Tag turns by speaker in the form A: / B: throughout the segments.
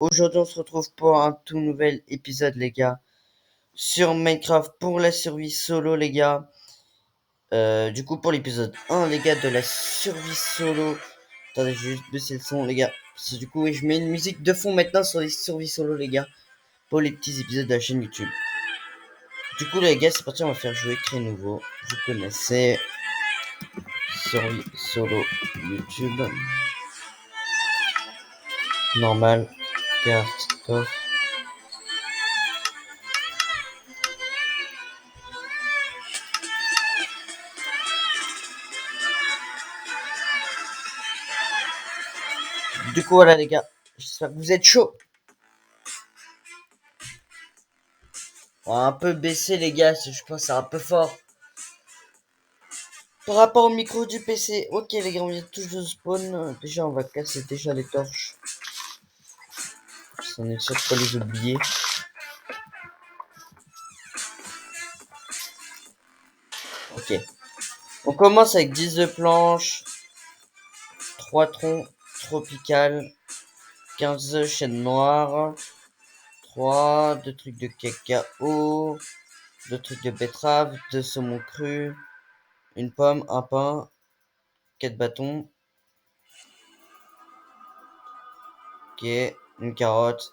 A: Aujourd'hui, on se retrouve pour un tout nouvel épisode, les gars, sur Minecraft pour la survie solo, les gars. Du coup, pour l'épisode 1, les gars, de la survie solo. Attendez, je vais juste baisser le son, les gars. Parce que du coup, oui, je mets une musique de fond maintenant sur les survies solo, les gars, pour les petits épisodes de la chaîne YouTube. Du coup, les gars, c'est parti, on va faire jouer Créer Nouveau. Vous connaissez survie solo YouTube. Normal, carte, coffre. Du coup, voilà, les gars, j'espère que vous êtes chauds. On va un peu baisser, les gars, je pense que c'est un peu fort. Par rapport au micro du PC. Ok, les gars, on vient tous de spawn. Déjà, on va casser déjà les torches. On est sûr de pas les oublier. Ok. On commence avec 10 de planches, 3 troncs tropicales, 15 œufs chêne noire, 3, 2 trucs de cacao, 2 trucs de betterave, 2 saumons crus, une pomme, un pain, 4 bâtons. Ok, une carotte,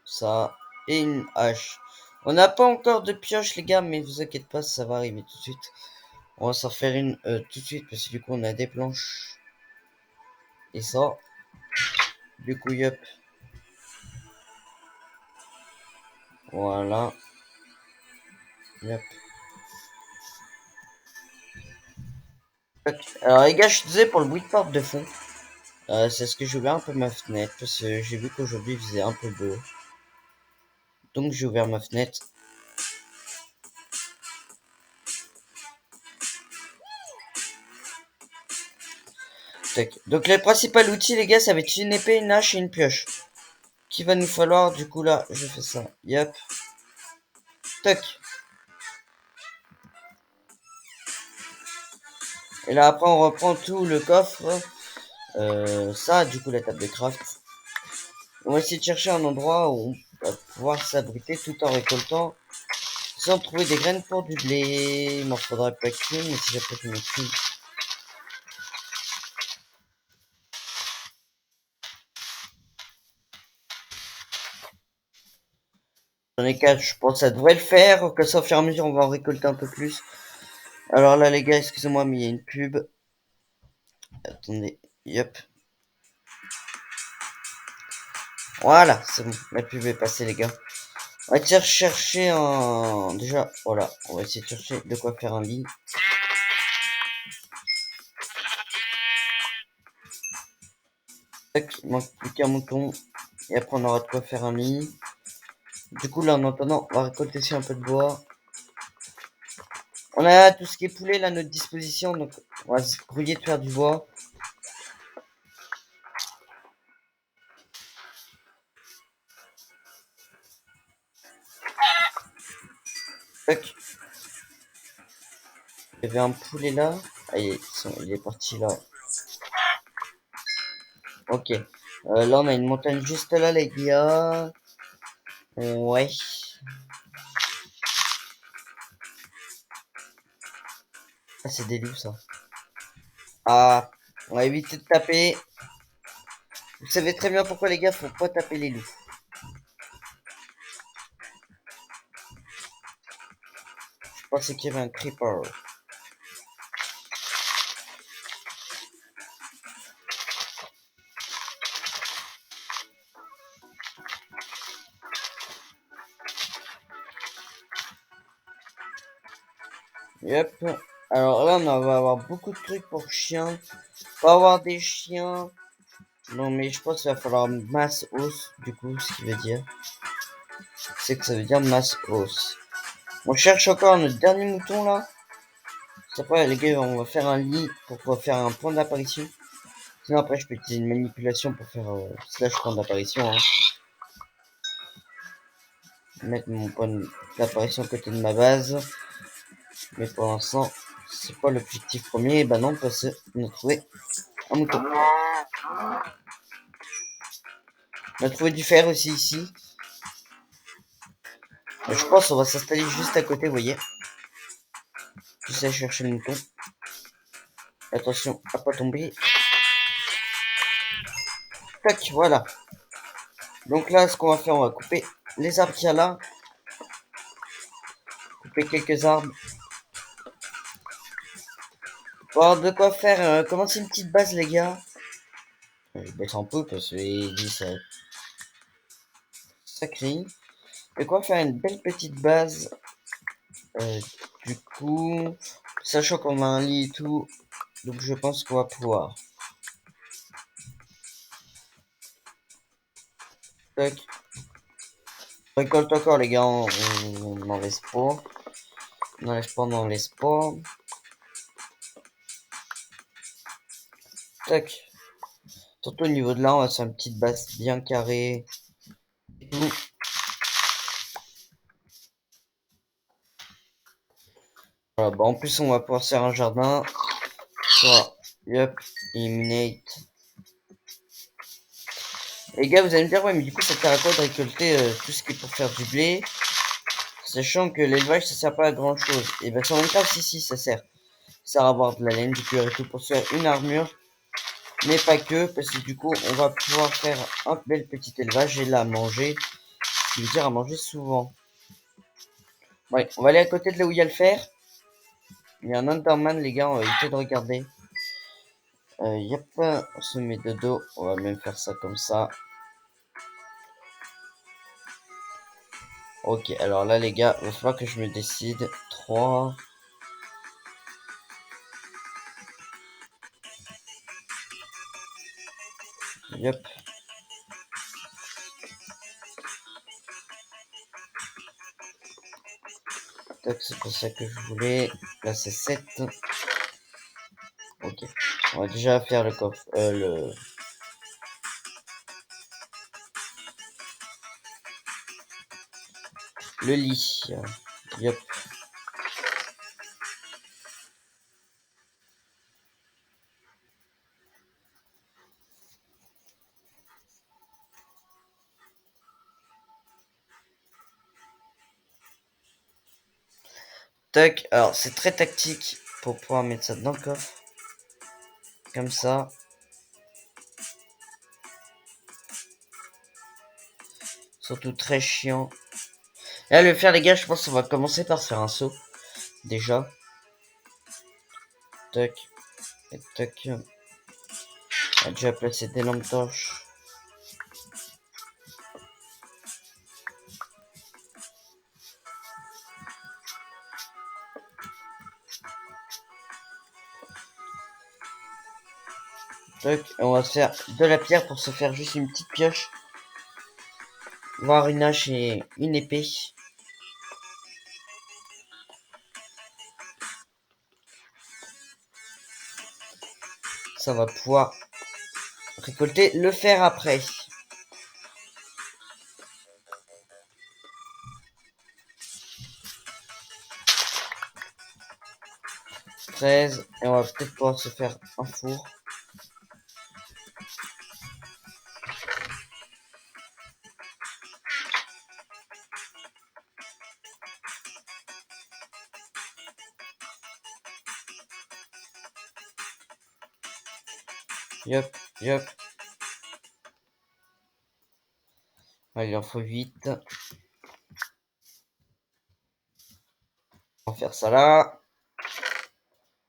A: ça, et une hache. On n'a pas encore de pioche, les gars, mais vous inquiétez pas, ça va arriver tout de suite. On va s'en faire une tout de suite, parce que du coup, on a des planches. Et ça, du coup, yep. Voilà. Yep. Alors, les gars, je disais pour le bruit de porte de fond, c'est ce que j'ai ouvert un peu ma fenêtre, parce que j'ai vu qu'aujourd'hui, il faisait un peu beau. Donc, j'ai ouvert ma fenêtre. Tac. Donc, le principal outil, les gars, ça va être une épée, une hache et une pioche. Qu'il va nous falloir, du coup, là, je fais ça. Yep. Tac. Et là, après, on reprend tout le coffre. Ça, du coup, la table de craft. On va essayer de chercher un endroit où on va pouvoir s'abriter tout en récoltant. Sans trouver des graines pour du blé. Il m'en faudrait pas qu'une, mais si j'apprête une qu'une. J'en ai 4, je pense que ça devrait le faire. Que ça, au fur et à mesure, on va en récolter un peu plus. Alors là, les gars, excusez-moi, mais il y a une pub. Attendez, yep. Voilà, c'est bon. La pub est passée, les gars. On va essayer de chercher un... Déjà, voilà. On va essayer de chercher de quoi faire un lit. Tac, il manque plus qu'un mouton. Et après, on aura de quoi faire un lit. Du coup, là, en attendant, on va récolter aussi un peu de bois. On a tout ce qui est poulet là à notre disposition. Donc, on va se brouiller de faire du bois. Tac. Il y avait un poulet là. Ah, il est parti là. Ok. Là, on a une montagne juste là, les gars. Ouais. Ah, c'est des loups, ça. Ah, on va éviter de taper. Vous savez très bien pourquoi, les gars, faut pas taper les loups. Je pensais qu'il y avait un creeper. Yep. Alors là, on va avoir beaucoup de trucs pour chiens. Pas avoir des chiens. Non, mais je pense qu'il va falloir masse os, du coup, ce qui veut dire. C'est que ça veut dire masse os. On cherche encore notre dernier mouton là. C'est après, les gars, on va faire un lit pour pouvoir faire un point d'apparition. Sinon, après, je peux utiliser une manipulation pour faire slash point d'apparition. Hein. Mettre mon point d'apparition à côté de ma base. Mais pour l'instant, c'est pas l'objectif premier. Bah non, parce qu'on a trouvé un mouton. On a trouvé du fer aussi ici. Je pense qu'on va s'installer juste à côté, vous voyez. Je sais chercher le mouton. Attention à pas tomber. Tac, voilà. Donc là, ce qu'on va faire, on va couper les arbres qu'il y a là. Couper quelques arbres. Pour avoir de quoi faire, commencer une petite base, les gars. Je baisse un peu parce que il dit ça crie. De quoi faire une belle petite base. Du coup, sachant qu'on a un lit et tout, donc je pense qu'on va pouvoir. Tac. Récolte encore, les gars, on n'en laisse pas. On n'enlève pas, on n'en laisse pas. Tac. Surtout au niveau de là, on va faire une petite base bien carrée. Et tout. Voilà, bah en plus, on va pouvoir faire un jardin. Soit, yep, eliminate. Les gars, vous allez me dire, ouais, mais du coup, ça sert à quoi de récolter tout ce qui est pour faire du blé, sachant que l'élevage, ça sert pas à grand chose. Et ben, sur Minecraft, si, ça sert. Ça sert à avoir de la laine, du cuir et tout pour se faire une armure. Mais pas que, parce que du coup, on va pouvoir faire un bel petit élevage et là, manger. Ce qui veut dire à manger souvent. Ouais, on va aller à côté de là où il y a le fer. Il y a un Enderman, les gars, on va éviter de regarder. Yep, on se met de dos. On va même faire ça comme ça. Ok, alors là, les gars, il va falloir que je me décide. 3. Yep. Tac, c'est pas ça que je voulais. Là, c'est 7. Ok. On va déjà faire le coffre. Le lit. Yep. Tac. Alors, c'est très tactique pour pouvoir mettre ça dans le coffre. Comme ça. Surtout très chiant. Là, le faire, les gars, je pense qu'on va commencer par se faire un saut. Déjà. Tac. Et tac. On a déjà placé des lampes torches. Tac. Et on va se faire de la pierre pour se faire juste une petite pioche. Voire une hache et une épée. Ça va pouvoir récolter le fer après. 13. Et on va peut-être pouvoir se faire un four. Yop, yop. Allez, il en faut 8. On va faire ça là.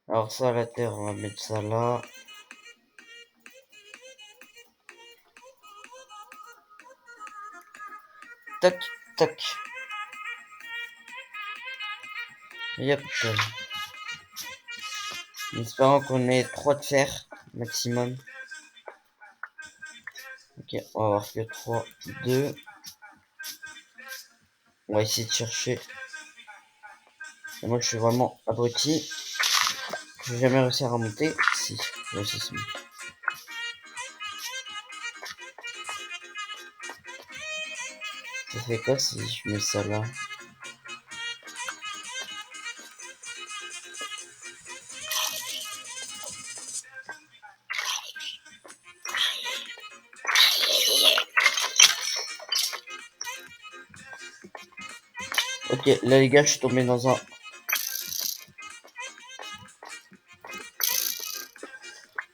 A: Alors ça, la terre, on va mettre ça là. Tac, tac. Yep. En espérant qu'on ait 3 de fer maximum. Ok, on va avoir que 3, 2. On va essayer de chercher. Et moi, je suis vraiment abruti. Je vais jamais réussir à monter. Si, ouais, c'est bon. Ça fait quoi si je mets ça là? Ok, là les gars, je suis tombé dans un...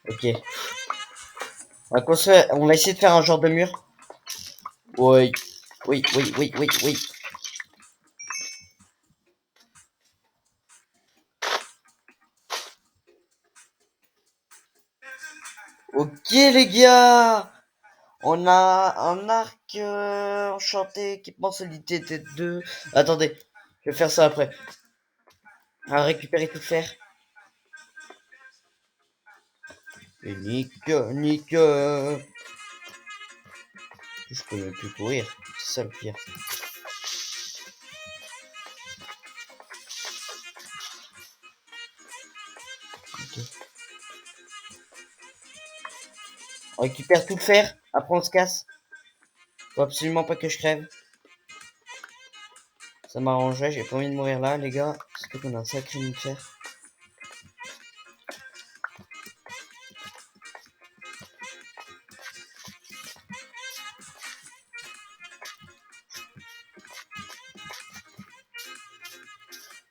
A: Ok. On va essayer de faire un genre de mur. Oui. Oui, oui, oui, oui, oui. Ok les gars. On a un arc enchanté, équipement solidité t 2. Attendez, je vais faire ça après. À récupérer tout fer. Et nique. Je peux même plus courir. C'est ça le pire. Okay. On récupère tout le fer. Après on se casse. Faut absolument pas que je crève. Ça m'arrangerait. J'ai pas envie de mourir là, les gars. Surtout qu'on a un sacré mine de fer.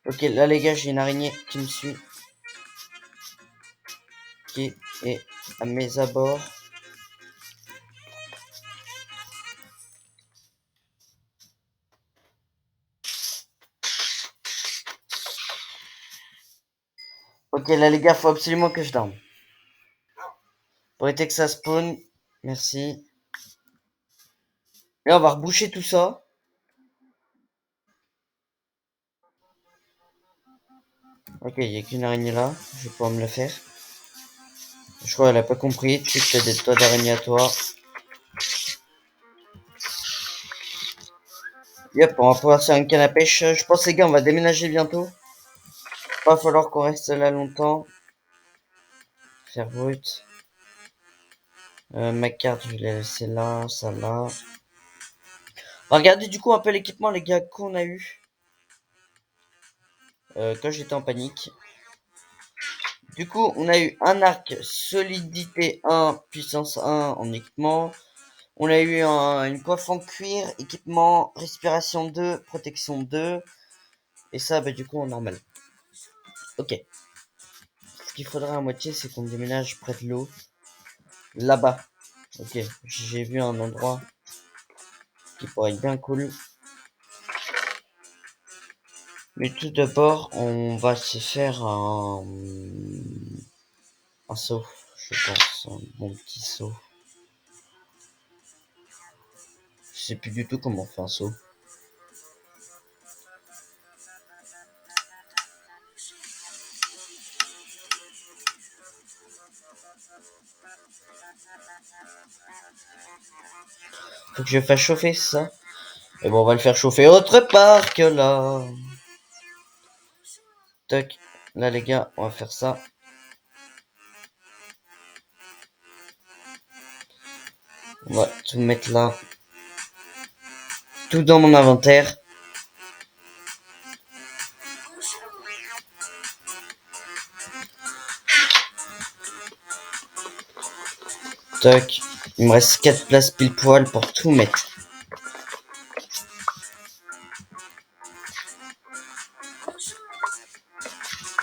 A: Ok, là les gars, j'ai une araignée qui me suit. Qui est à mes abords. Ok, là les gars, faut absolument que je dorme. Pour éviter que ça spawn. Merci. Là, on va reboucher tout ça. Ok, il n'y a qu'une araignée là. Je vais pouvoir me le faire. Je crois qu'elle a pas compris. Tu sais que t'as des toits d'araignée à toi. Yep, on va pouvoir faire une canne à pêche. Je pense, les gars, on va déménager bientôt. Pas falloir qu'on reste là longtemps. Faire brut. Ma carte, je vais la laisser là. Ça là. Regardez du coup un peu l'équipement, les gars, qu'on a eu. Quand j'étais en panique. Du coup, on a eu un arc solidité 1, puissance 1 en équipement. On a eu une coiffe en cuir, équipement, respiration 2, protection 2. Et ça, bah, du coup, en normal. Ok. Ce qu'il faudra à moitié, c'est qu'on déménage près de l'eau. Là-bas. Ok. J'ai vu un endroit qui pourrait être bien cool. Mais tout d'abord, on va se faire un saut, je pense. Un bon petit saut. Je sais plus du tout comment on fait un saut. Faut que je fasse chauffer ça. Et bon, on va le faire chauffer autre part que là. Tac. Là, les gars, on va faire ça. On va tout mettre là. Tout dans mon inventaire. Tac. Il me reste 4 places pile poil pour tout mettre.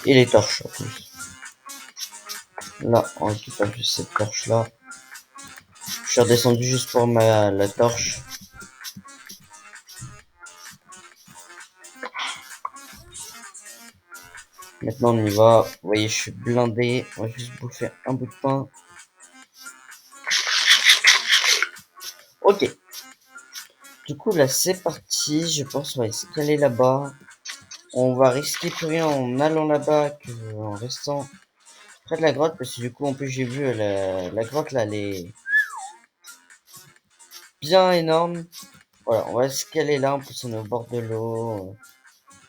A: Et les torches en plus. Là, on récupère juste cette torche là. Je suis redescendu juste pour la torche. Maintenant on y va. Vous voyez, je suis blindé. On va juste bouffer un bout de pain. Ok. Du coup là c'est parti. Je pense qu'on va escaler là-bas. On va risquer plus rien en allant là-bas qu'en restant près de la grotte. Parce que du coup en plus j'ai vu la grotte là, elle est bien énorme. Voilà, on va escaler là. En plus on est au bord de l'eau.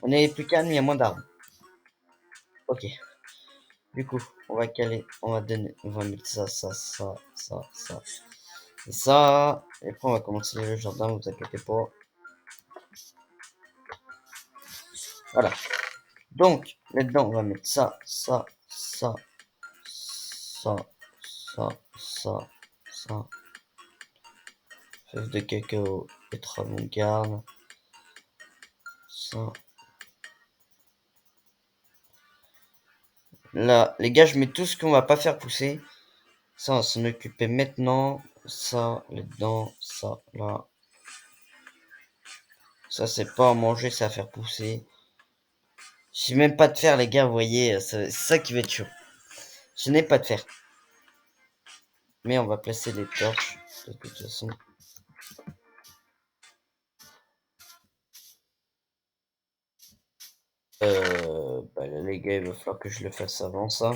A: On est plus calme, il y a moins d'arbres. Ok. Du coup, on va caler, on va mettre ça. Et ça. Et après, on va commencer le jardin, vous inquiétez pas. Voilà. Donc, là-dedans, on va mettre ça. Fèves de cacao, betterave en garde. Ça. Là, les gars, je mets tout ce qu'on va pas faire pousser. Ça, on va s'en occuper maintenant. Ça, là-dedans, ça, là. Ça, c'est pas à manger, c'est à faire pousser. J'ai même pas de fer, les gars, vous voyez, c'est ça qui va être chaud. Je n'ai pas de fer. Mais on va placer les torches, de toute façon. Bah là, les gars, il va falloir que je le fasse avant ça.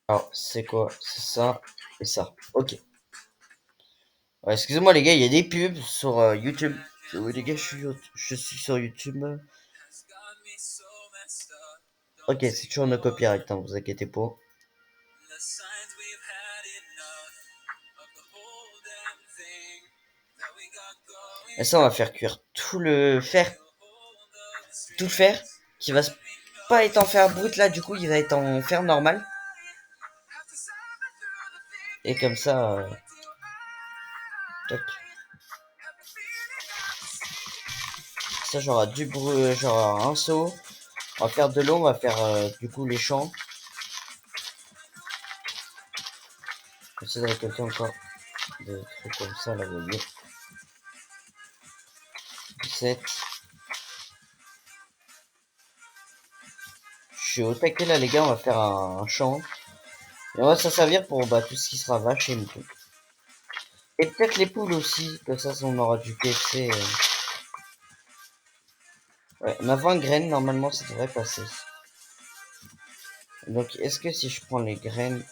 A: Alors, c'est quoi? C'est ça et ça. Ok. Ouais, excusez-moi, les gars, il y a des pubs sur YouTube. Oui, les gars, je suis sur YouTube. Ok, c'est toujours no copyright, hein, vous inquiétez pas. Et ça, on va faire cuire tout le fer. Tout le fer qui va pas être en fer brut là, du coup, il va être en fer normal. Et comme ça, toc. Ça, j'aurai du bruit, j'aurai un seau. On va faire de l'eau, on va faire du coup les champs. J'essaie de récolter encore des trucs comme ça, là, vous voyez. 17. Je suis au taquet là, les gars, on va faire un champ. Et on va s'en servir pour bah, tout ce qui sera vache et mouton. Et peut-être les poules aussi, comme ça, on aura du KFC. Ouais, on a 20 graines, normalement, ça devrait passer. Donc, est-ce que si je prends les graines...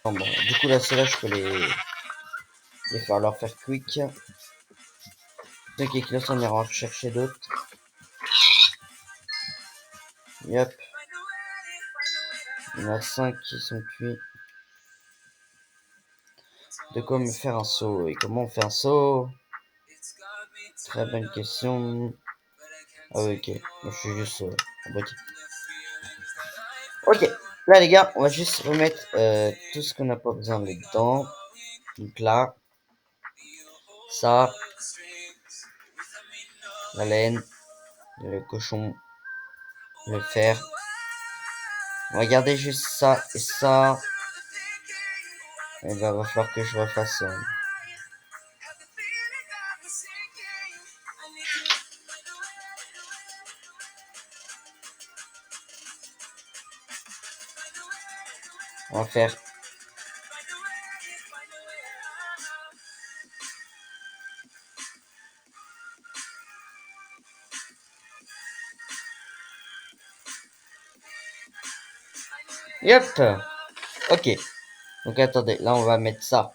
A: Non, bon, du coup, là, ceux-là, je peux les faire leur faire quick. Donc, et là, on ira en chercher d'autres. Yep. Il y en a 5 qui sont cuits. De quoi me faire un seau? Et comment on fait un seau? Très bonne question. Ah oui, ok. Moi, je suis juste abruti. Ok. Là, les gars, on va juste remettre tout ce qu'on n'a pas besoin dedans. Donc là, ça, la laine, le cochon, le fer. On va garder juste ça et ça. Et ben, va falloir que je refasse. On va faire. Yep. Ok. Donc attendez, là on va mettre ça.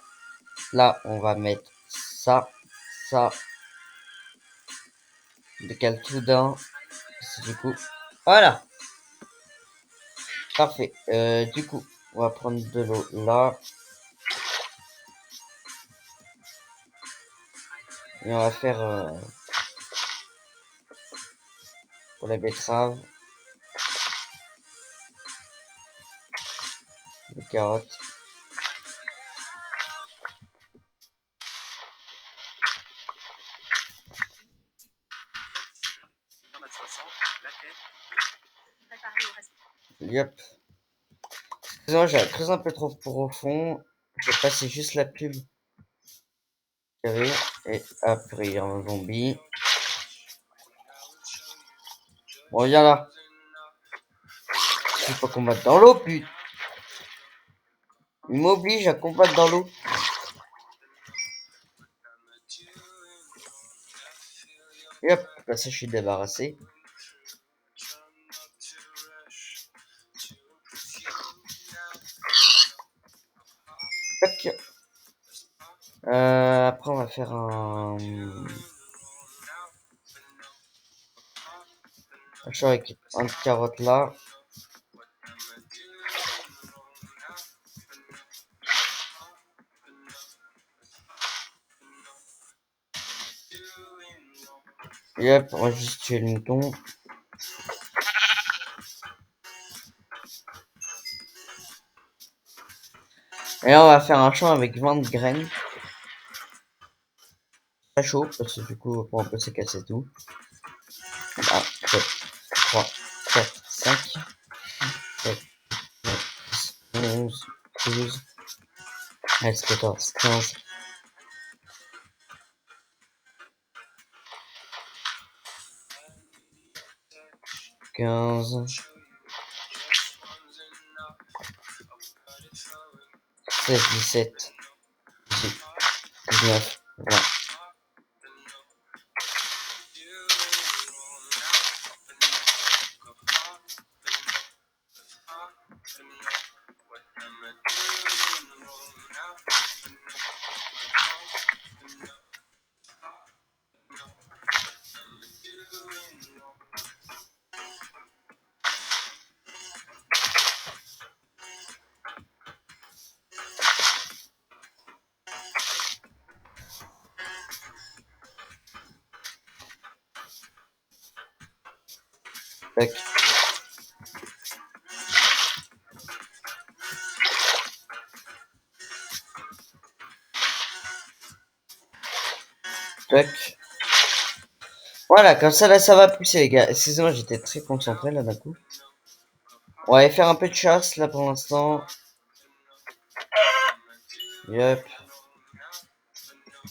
A: Là on va mettre ça. Ça. Décale tout d'un. Du coup. Voilà. Parfait. Du coup, on va prendre de l'eau là. Et on va faire pour la betterave. Les carottes. Yep. Excusez-moi, j'ai creusé un peu trop profond. Je vais passer juste la pub. Et après un zombie. Bon, viens là. Il faut combattre dans l'eau, putain. Il m'oblige à combattre dans l'eau. Et hop, là ça je suis débarrassé. Tac. Après on va faire un champ avec un carotte là. Et hop, on va juste tuer le mouton. Et là, on va faire un champ avec 20 graines. Très chaud, parce que du coup, on peut se casser tout. 1, 2, 3, 4, 5, 7, 8, 9, 10, 12, 13, 14, 15. 15, 16, 17, 18, 19, 20. Tac, tac. Voilà, comme ça, là, ça va pousser, les gars. Excusez-moi, j'étais très concentré, là, d'un coup. On va aller faire un peu de chasse, là, pour l'instant. Yep.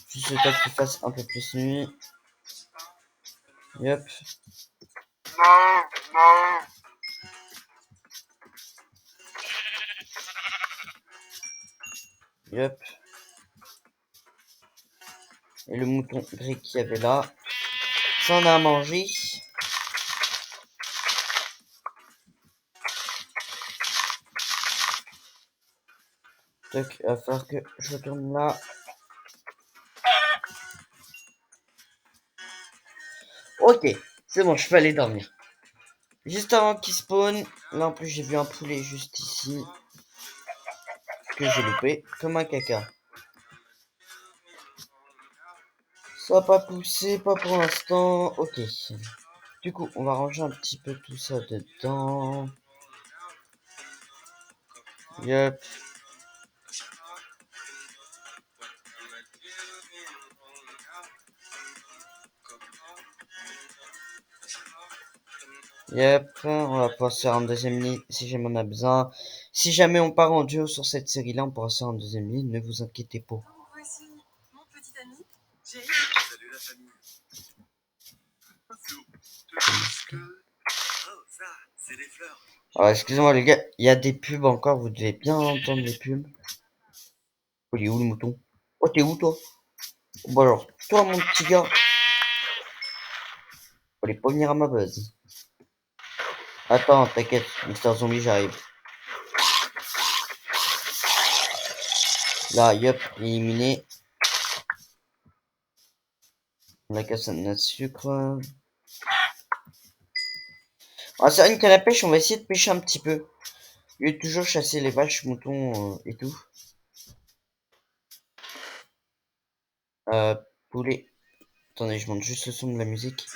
A: Juste le temps qu'il fasse un peu plus nuit. Yep. Yep. Et le mouton gris qu'il y avait là, ça en a à manger. Donc, il va falloir que je retourne là. Ok, c'est bon, je peux aller dormir. Juste avant qu'il spawn, là en plus j'ai vu un poulet juste ici, que j'ai loupé, comme un caca. Ça va pas pousser, pas pour l'instant. Ok. Du coup, on va ranger un petit peu tout ça dedans. Yep. Yep, on va pouvoir se faire un deuxième lit si jamais on a besoin. Si jamais on part en duo sur cette série-là, on pourra se faire un deuxième lit, ne vous inquiétez pas.
B: Voici mon petit ami, Jay. Salut la famille. Oh, ça, c'est des fleurs.
A: Alors, excusez-moi les gars, il y a des pubs encore, vous devez bien entendre les pubs. Oh, il est où le mouton? Oh, t'es où toi? Bon alors, toi mon petit gars, fallait pas venir à ma base. Attends, t'inquiète, Mister Zombie, j'arrive. Là, yep, éliminé. On a cassé notre sucre. Ah, c'est une canne à pêche, on va essayer de pêcher un petit peu. Au lieu de toujours chasser les vaches, moutons et tout. Euh, poulet. Attendez, je monte juste le son de la musique.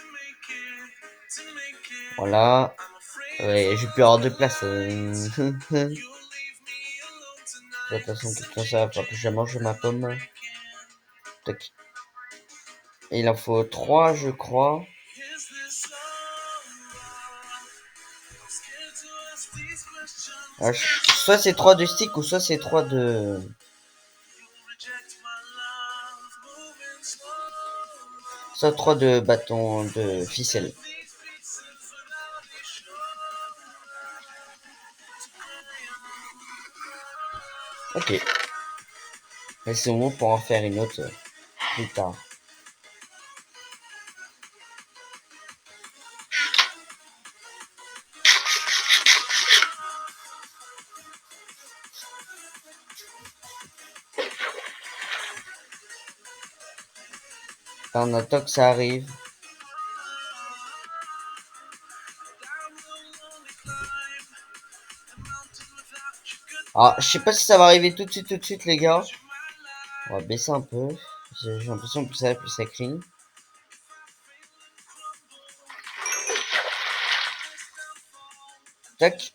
A: Voilà. Ouais, j'ai pu avoir de place. De toute façon, quelqu'un ça va falloir que je mange ma pomme. Tac. Et il en faut 3, je crois. Ah, soit c'est 3 de stick ou soit c'est 3 de... Soit 3 de bâtons de ficelle. Ok. Mais c'est bon pour en faire une autre plus tard. Là, on attend que ça arrive. Ah, je sais pas si ça va arriver tout de suite, les gars. On va baisser un peu. J'ai l'impression que plus ça cligne. Tac.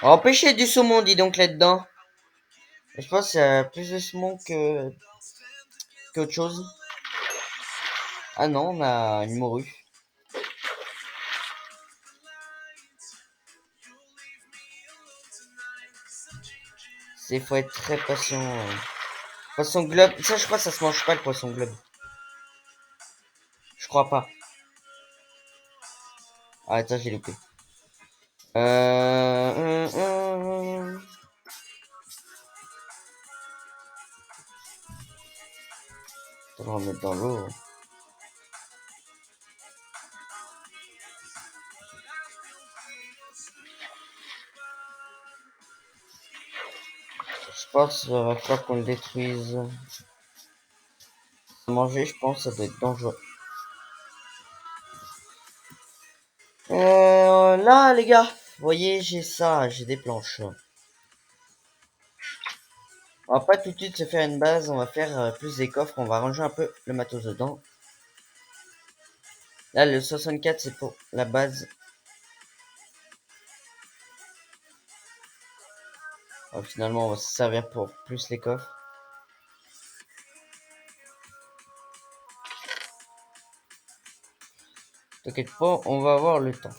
A: Empêcher du saumon, dis donc là-dedans. Je pense qu'il y a plus de saumon qu'autre chose. Ah non, on a une morue. C'est faut être très patient. Poisson globe, ça je crois que ça se mange pas le poisson globe. Je crois pas. Ah attends, j'ai loupé. On va remettre dans l'eau. Je pense qu'il va falloir qu'on le détruise. Manger, je pense, ça doit être dangereux. Là, les gars, vous voyez, j'ai ça, j'ai des planches. On va pas tout de suite se faire une base, on va faire plus des coffres, on va ranger un peu le matos dedans. Là, le 64, c'est pour la base. Finalement, on va se servir pour plus les coffres. T'inquiète pas, on va avoir le temps.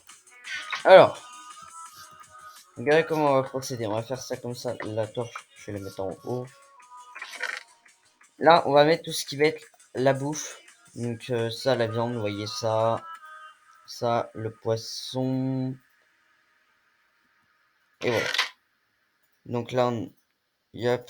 A: Alors, regardez comment on va procéder. On va faire ça comme ça. La torche, je vais la mettre en haut. Là, on va mettre tout ce qui va être la bouffe. Donc ça, la viande, vous voyez ça. Ça, le poisson. Et voilà. Donc là, yep.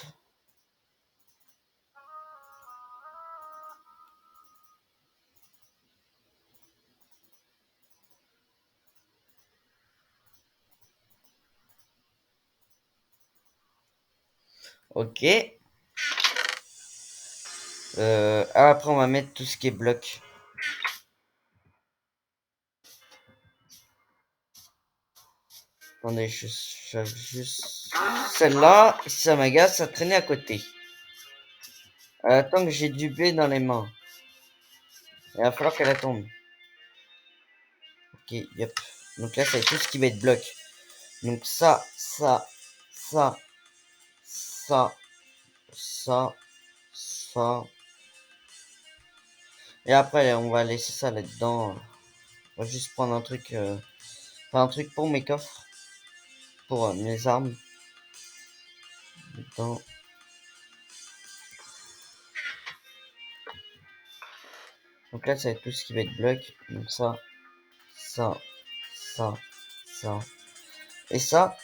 A: Ok. Après, on va mettre tout ce qui est bloc. Attendez, je juste... Celle-là, ça m'agace, ça traînait à côté. Attends que j'ai du blé dans les mains. Il va falloir qu'elle tombe. Ok, yep. Donc là, c'est tout ce qui va être bloc. Donc ça, ça, ça, ça, ça, ça. Et après, on va laisser ça là-dedans. On va juste prendre un truc, enfin, un truc pour mes coffres, pour mes armes. Dedans. Donc là, ça va être tout ce qui va être bloc. Donc ça, ça, ça, ça. Et ça.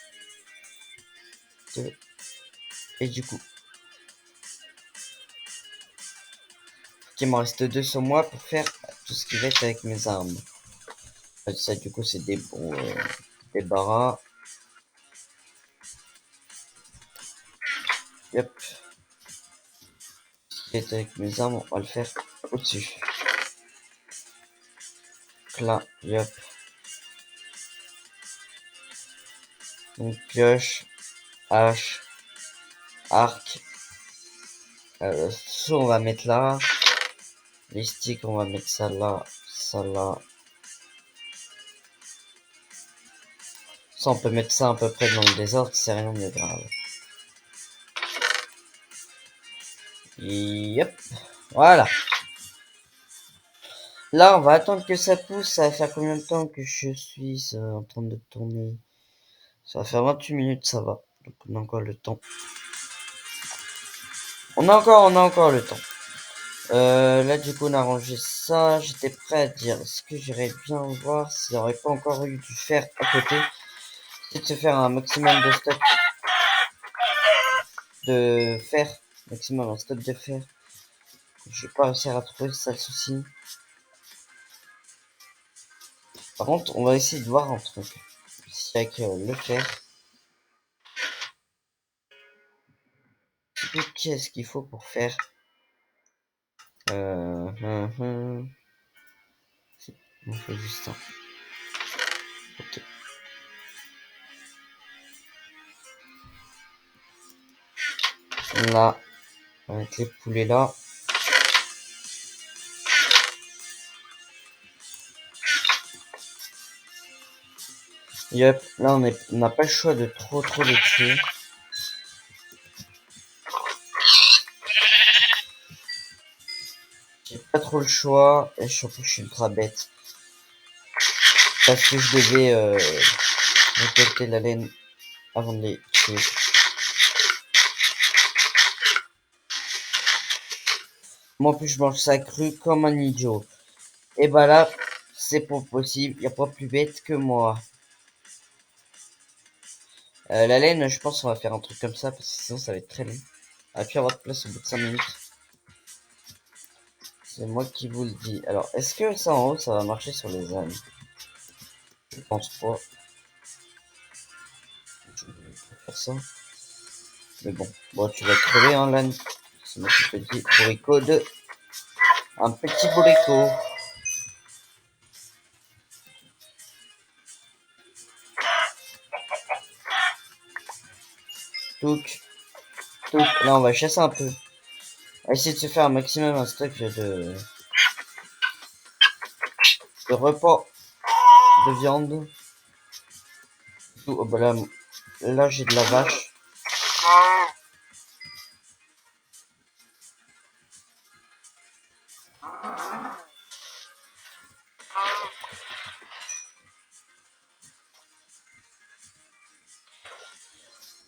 A: Et du coup. Il m'en reste 2 sur moi pour faire tout ce qui va être avec mes armes. Ça, du coup, c'est des bons débarras. Yep. Ce qui est avec mes armes, on va le faire au-dessus. Là, yep. Donc, pioche, hache, arc. Ça, on va mettre là. Les sticks, on va mettre ça là, ça là. Ça, on peut mettre ça à peu près dans le désordre, c'est rien de grave. Yep. Voilà. Là, on va attendre que ça pousse. Ça va faire combien de temps que je suis en train de tourner? Ça va faire 28 minutes, ça va. Donc, on a encore le temps. On a encore le temps. Là, du coup, on a rangé ça. J'étais prêt à dire, est-ce que j'irais bien voir s'il n'y aurait pas encore eu du fer à côté? C'est de se faire un maximum de stock de fer. Maximum un stock de fer. Je vais pas réussir à trouver, c'est ça le souci. Par contre, on va essayer de voir un truc. Si avec le fer. Qu'est-ce qu'il faut pour faire on fait juste ça. Ok. Là, on va mettre les poulets là. Yep, là on n'a pas le choix de trop les tuer. J'ai pas trop le choix, et surtout je suis ultra bête. Parce que je devais récolter la laine avant de les tuer. Moi en plus je mange ça cru comme un idiot. Et bah là, c'est pas possible, y a pas plus bête que moi. La laine, je pense qu'on va faire un truc comme ça, parce que sinon ça va être très long. On va plus avoir de place au bout de 5 minutes. C'est moi qui vous le dis. Alors, est-ce que ça en haut, ça va marcher sur les ânes? Je pense pas. Je vais faire ça. Mais bon, bon, tu vas crever, hein, l'âne. C'est mon petit bourricot de... Un petit bourricot. Touc. Touc. Là, on va chasser un peu. On va essayer de se faire un maximum un stock de repas de viande. Oh, bah là j'ai de la vache.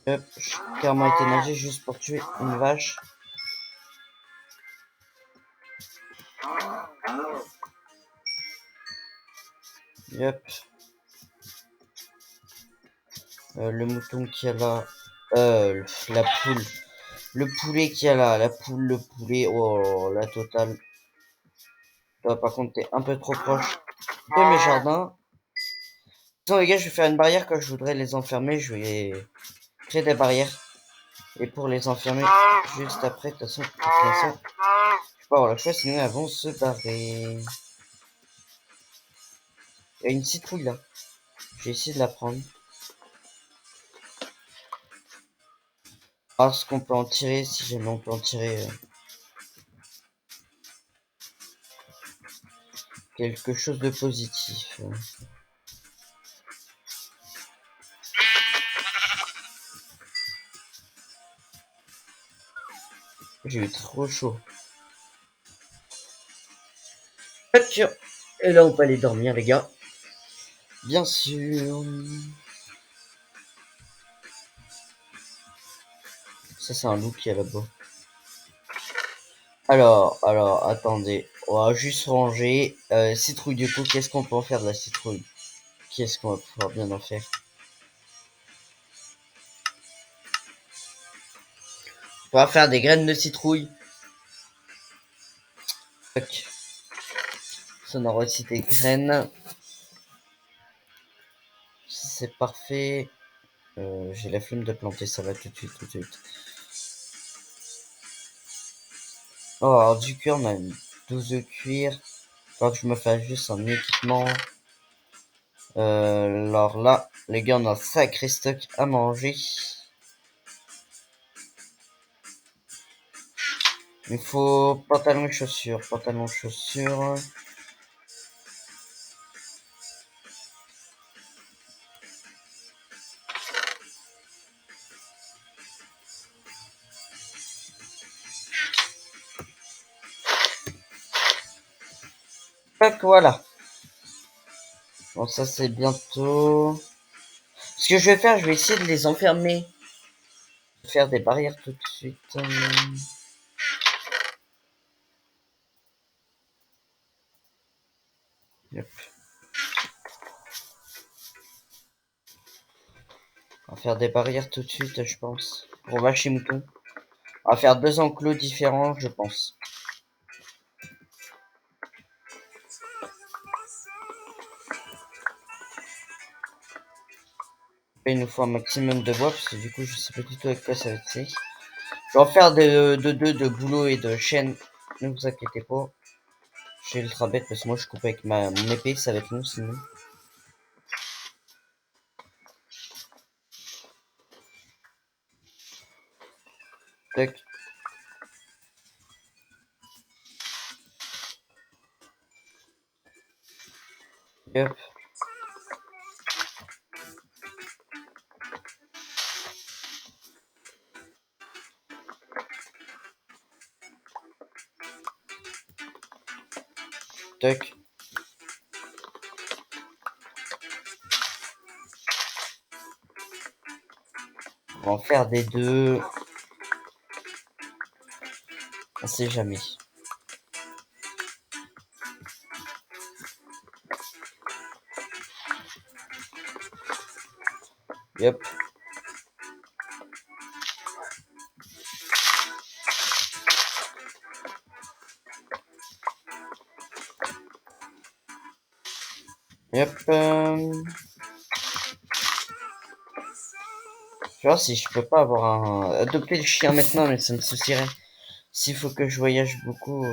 A: Hop, j'ai carrément été nager juste pour tuer une vache. Yep. Le mouton qui a là. La poule. Le poulet qui a là. La poule, le poulet. Oh, la totale. Toi, par contre, t'es un peu trop proche de mes jardins. Attends, les gars, je vais faire une barrière quand je voudrais les enfermer. Je vais créer des barrières. Et pour les enfermer juste après, de toute façon, je vais pas avoir le choix, sinon elles vont se barrer. Il y a une citrouille là. Je vais essayer de la prendre. Ah, ce qu'on peut en tirer, si jamais on peut en tirer quelque chose de positif. J'ai eu trop chaud. Ok. Et là, on peut aller dormir, les gars. Bien sûr. Ça, c'est un loup qui est là-bas. Alors, attendez. On va juste ranger. Citrouille, du coup, qu'est-ce qu'on peut en faire de la citrouille? Qu'est-ce qu'on va pouvoir bien en faire? On va faire des graines de citrouille. Ok. Ça, on aura aussi des graines. C'est parfait. J'ai la flemme de planter ça là tout de suite, tout de suite. Oh, alors du cuir, on a une 12 de cuir. Faut que je me fasse juste un équipement. Alors là, les gars, on a un sacré stock à manger. Il faut pantalon et chaussures. Pantalon, chaussures. Tac, voilà. Bon, ça c'est bientôt. Ce que je vais faire, je vais essayer de les enfermer. Faire des barrières tout de suite. Yep. On va faire des barrières tout de suite, je pense. Pour vaches et moutons. On va faire 2 enclos différents, je pense. Il nous faut un maximum de bois, parce que du coup, je sais pas du tout avec quoi ça va être fait. Je vais en faire de boulot et de chaîne. Ne vous inquiétez pas. Je suis ultra bête, parce que moi, je coupe avec mon épée, ça va être long sinon. Tac. Hop. Tac. On va en faire des deux. On sait jamais. Yep. Yep. Je vois si je peux pas avoir adopter le chien maintenant, mais ça me soucierait. S'il faut que je voyage beaucoup.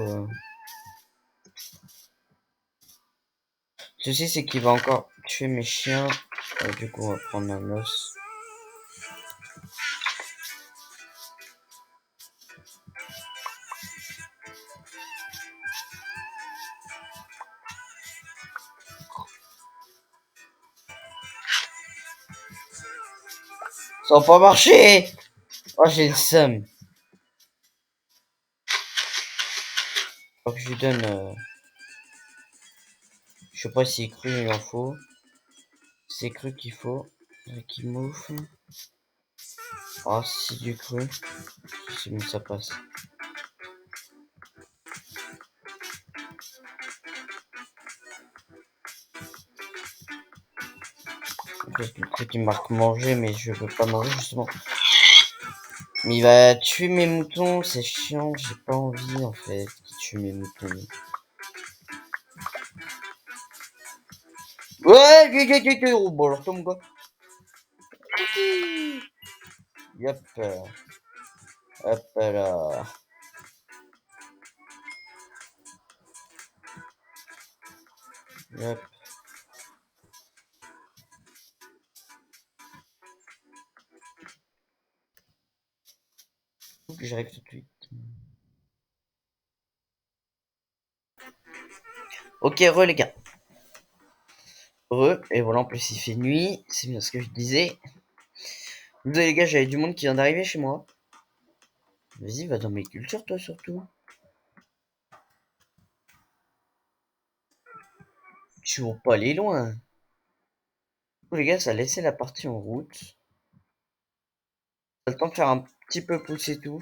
A: Ceci, c'est qu'il va encore tuer mes chiens. Du coup, on va prendre un os. Ça va pas marcher! Oh, j'ai le seum. Faut que je lui donne. Je sais pas si cru il en faut. C'est cru qu'il faut. Qu'il mouffe. Ah, si du cru. C'est bon, ça passe. Le truc il marque manger, mais je veux pas manger justement. Mais il va tuer mes moutons, c'est chiant, j'ai pas envie en fait qu'il tue mes moutons. Ouais, oh, bon alors tombe quoi. Yep. Hop là. Yep. Faut que j'arrive tout de suite. Ok, les gars. Et voilà, en plus il fait nuit, c'est bien ce que je disais. Désolé les gars, j'avais du monde qui vient d'arriver chez moi. Vas-y, va dans mes cultures toi surtout. Tu vas pas aller loin. Les gars, ça a laissé la partie en route. T'as le temps de faire un petit peu pousser tout.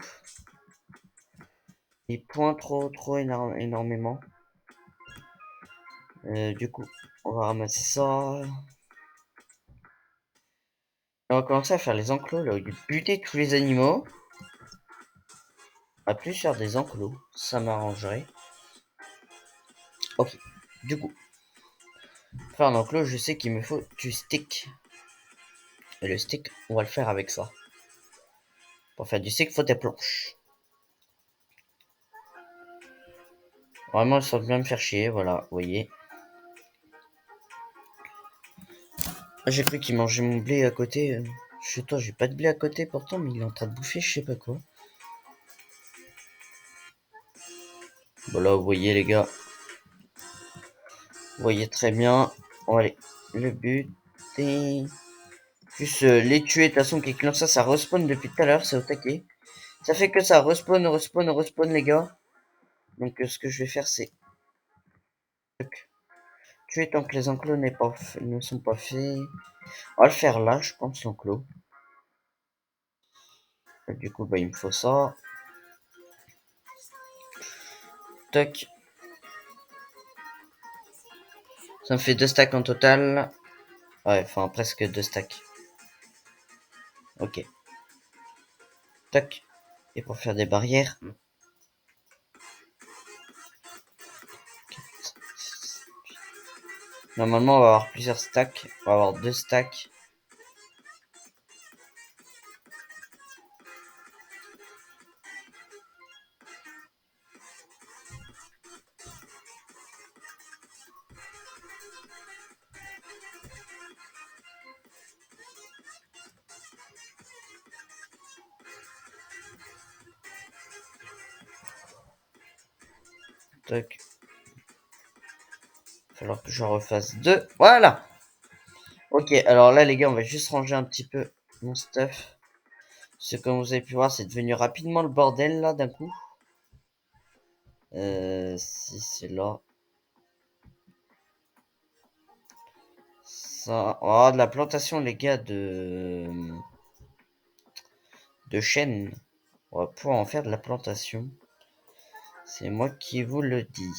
A: Il point trop énormément. Du coup, on va ramasser ça. Et on va commencer à faire les enclos là, au lieu de buter tous les animaux. On va plus faire des enclos, ça m'arrangerait. Ok, du coup, pour faire un enclos, je sais qu'il me faut du stick. Et le stick, on va le faire avec ça. Pour faire du stick, il faut des planches. Vraiment, elles sont bien me faire chier, voilà, vous voyez. J'ai cru qu'il mangeait mon blé à côté. Je sais pas, j'ai pas de blé à côté pourtant, mais il est en train de bouffer je sais pas quoi. Voilà, vous voyez les gars. Vous voyez très bien. Bon, allez, le but est... Juste les tuer, de toute façon, quelqu'un ça respawn depuis tout à l'heure, c'est au taquet. Ça fait que ça respawn les gars. Donc ce que je vais faire c'est tuer tant que les enclos ne sont pas faits. On va le faire là, je pense, l'enclos. Du coup, bah, il me faut ça. Tac. Ça me fait 2 stacks en total. Ouais, enfin presque 2 stacks. Ok. Tac. Et pour faire des barrières. Normalement, on va avoir plusieurs stacks. On va avoir 2 stacks. Tac. Il va falloir que j'en refasse 2. Voilà. Ok, alors là, les gars, on va juste ranger un petit peu mon stuff. Parce que comme vous avez pu voir, c'est devenu rapidement le bordel, là, d'un coup. Si c'est là. ça. Oh, de la plantation, les gars, de chêne. On va pouvoir en faire de la plantation. C'est moi qui vous le dis.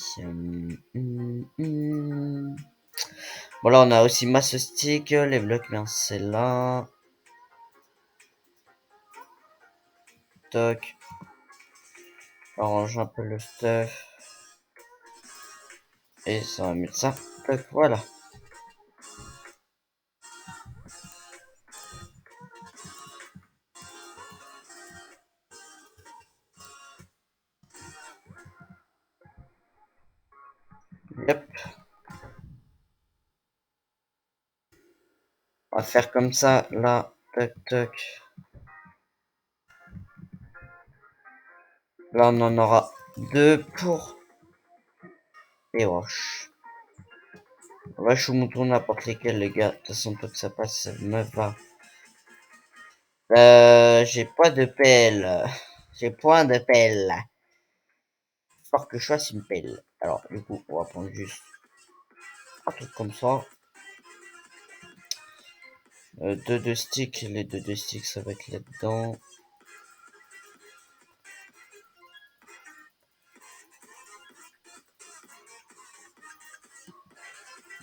A: Bon, là, on a aussi masse stick. Les blocs, bien, c'est là. Toc. Arrange un peu le stuff. Et ça va mettre ça. Toc, voilà. Yep. On va faire comme ça, là. Toc, toc. Là, on en aura deux pour les roches. Vache ou mouton, n'importe lesquels, les gars. De toute façon, tout que ça passe, ça me va. J'ai pas de pelle. J'ai point de pelle. Faut que je fasse une pelle. Alors, du coup, on va prendre juste un truc comme ça. Deux sticks. Les deux sticks, ça va être là-dedans.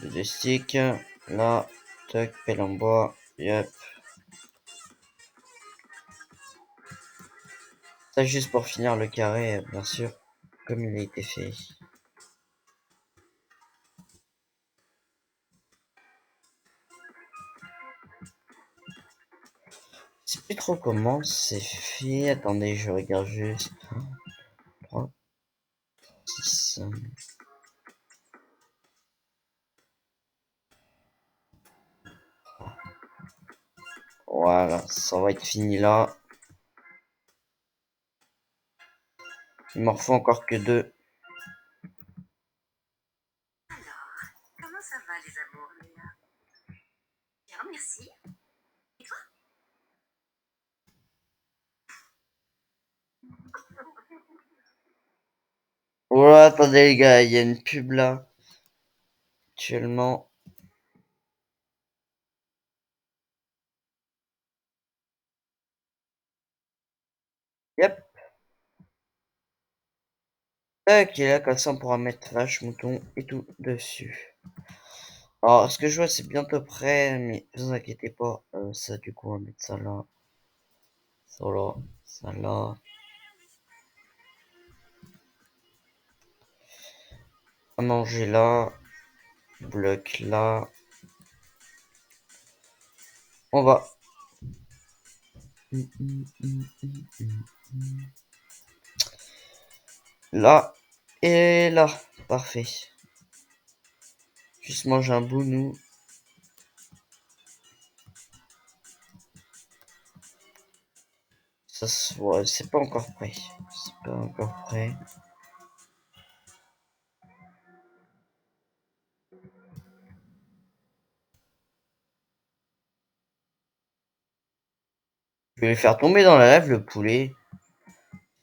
A: Deux sticks. Là, tac, pelle en bois. Yep. Ça, juste pour finir le carré, bien sûr, comme il a été fait. Je sais plus trop comment c'est fait. Attendez, je regarde juste. 3, 6. Voilà, ça va être fini là. Il m'en faut encore que deux.
B: Alors, comment ça va les amours, Léa? Bien, merci. Et toi?
A: Oh là, attendez les gars, il y a une pub là. Actuellement. Yep. Ok, là, comme ça, on pourra mettre vache, mouton et tout dessus. Alors, ce que je vois, c'est bientôt prêt, mais ne vous inquiétez pas. Ça, du coup, on va mettre ça là. Ça là. Ça là. À manger là. Bloc là. On va. Là. Et là. Parfait. Juste manger un bout, nous. Ça, ouais, c'est pas encore prêt. C'est pas encore prêt. Je vais le faire tomber dans la lave, le poulet.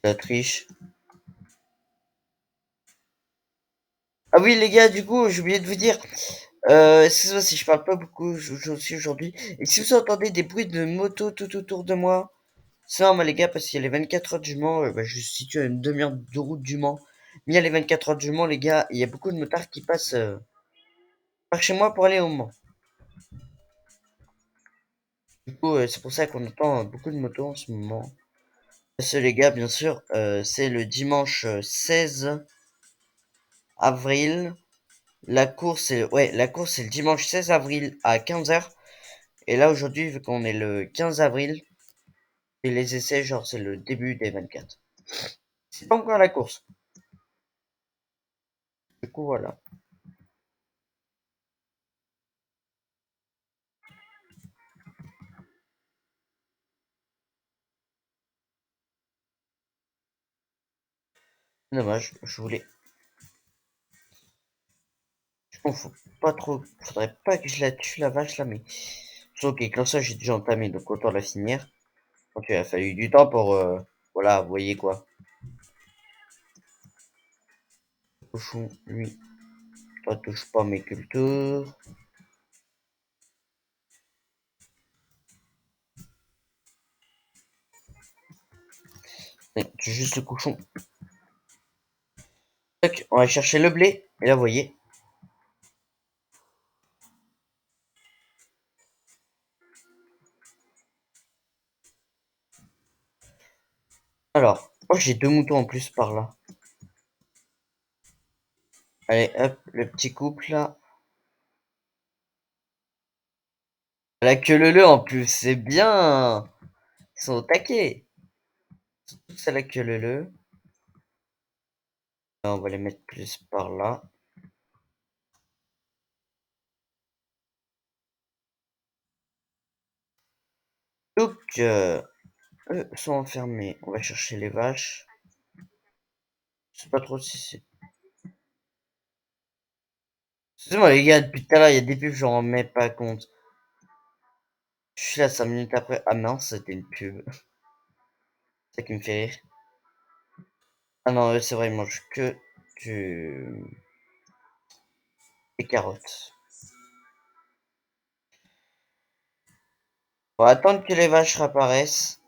A: La triche. Ah oui, les gars, du coup, j'ai oublié de vous dire. Excusez-moi si je parle pas beaucoup aussi aujourd'hui. Et si vous entendez des bruits de moto tout autour de moi, c'est normal, les gars, parce qu'il y a les 24 heures du Mans. Je suis situé à une demi-heure de route du Mans. Mais il y a les 24 heures du Mans, les gars. Il y a beaucoup de motards qui passent par chez moi pour aller au Mans. Du coup, c'est pour ça qu'on entend beaucoup de motos en ce moment. Ce, les gars, bien sûr, c'est le dimanche 16 avril. La course, c'est le dimanche 16 avril à 15 heures. Et là, aujourd'hui, vu qu'on est le 15 avril, et les essais, genre, c'est le début des 24. C'est pas encore la course. Du coup, voilà. Dommage, je voulais. Je m'en fous pas trop. Faudrait pas que je la tue, la vache, là, mais. Ok, comme ça, j'ai déjà entamé, donc autant la finir. Donc, il a fallu du temps pour. Voilà, vous voyez quoi. Cochon, lui, toi, touche pas mes cultures. C'est juste le cochon. Tac, on va chercher le blé. Et là, vous voyez. Alors, oh, j'ai 2 moutons en plus par là. Allez, hop, le petit couple là. La queue leu en plus, c'est bien. Ils sont au taquet. C'est la queue leu. On va les mettre plus par là. Donc, eux sont enfermés. On va chercher les vaches. Je sais pas trop si c'est... Excusez-moi les gars, depuis tout à l'heure, il y a des pubs, je m'en remets pas compte. Je suis là 5 minutes après. Ah non, c'était une pub. C'est ça qui me fait rire. Ah non, c'est vrai, ils mangent que des carottes. On va attendre que les vaches réapparaissent.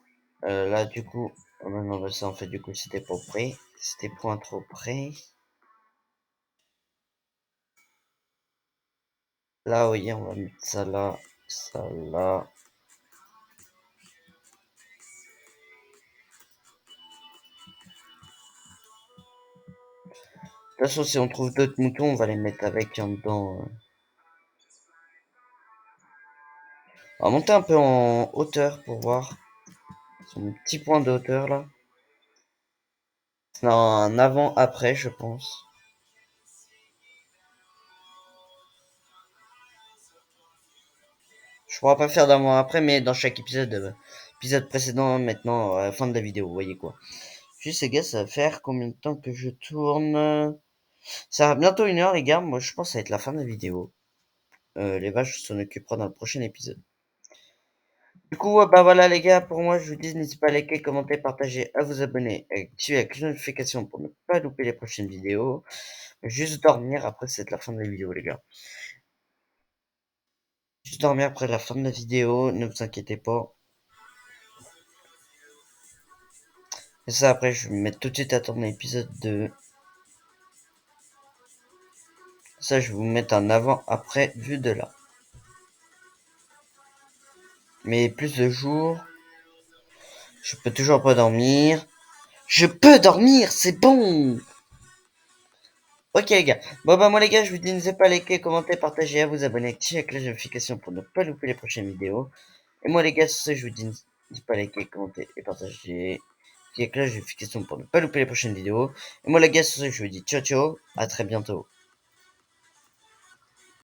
A: Là, du coup... Oh non, bah ça, en fait, du coup, c'était pas près. C'était point trop près. Là, oui, on va mettre ça là. Ça là. De toute façon, si on trouve d'autres moutons, on va les mettre avec en dedans. On va monter un peu en hauteur pour voir. Son petit point de hauteur là. C'est un avant-après, je pense. Je pourrais pas faire d'avant-après, mais dans chaque épisode précédent, maintenant, à la fin de la vidéo, vous voyez quoi. Juste, les gars, ça va faire combien de temps que je tourne? Ça va bientôt 1 heure, les gars. Moi, je pense que ça va être la fin de la vidéo. Les vaches s'en occupera dans le prochain épisode. Du coup, bah voilà les gars, pour moi je vous dis, n'hésitez pas à liker, commenter, partager, à vous abonner, et activer la cloche de notification pour ne pas louper les prochaines vidéos. Juste dormir, après c'est la fin de la vidéo les gars. Juste dormir après la fin de la vidéo, ne vous inquiétez pas. Et ça après je vais me mettre tout de suite à attendre l'épisode 2. Ça je vais vous mettre un avant-après vu de là. Mais plus de jours, je peux toujours pas dormir. Je peux dormir, c'est bon! Ok les gars, bon bah moi les gars je vous dis n'hésitez pas à liker, commenter, partager, à vous abonner, activer la cloche de notification pour ne pas louper les prochaines vidéos. Et moi les gars sur ce je vous dis n'hésitez pas à liker, commenter et partager, activer la cloche de notification pour ne pas louper les prochaines vidéos. Et moi les gars sur ce je vous dis ciao ciao, à très bientôt.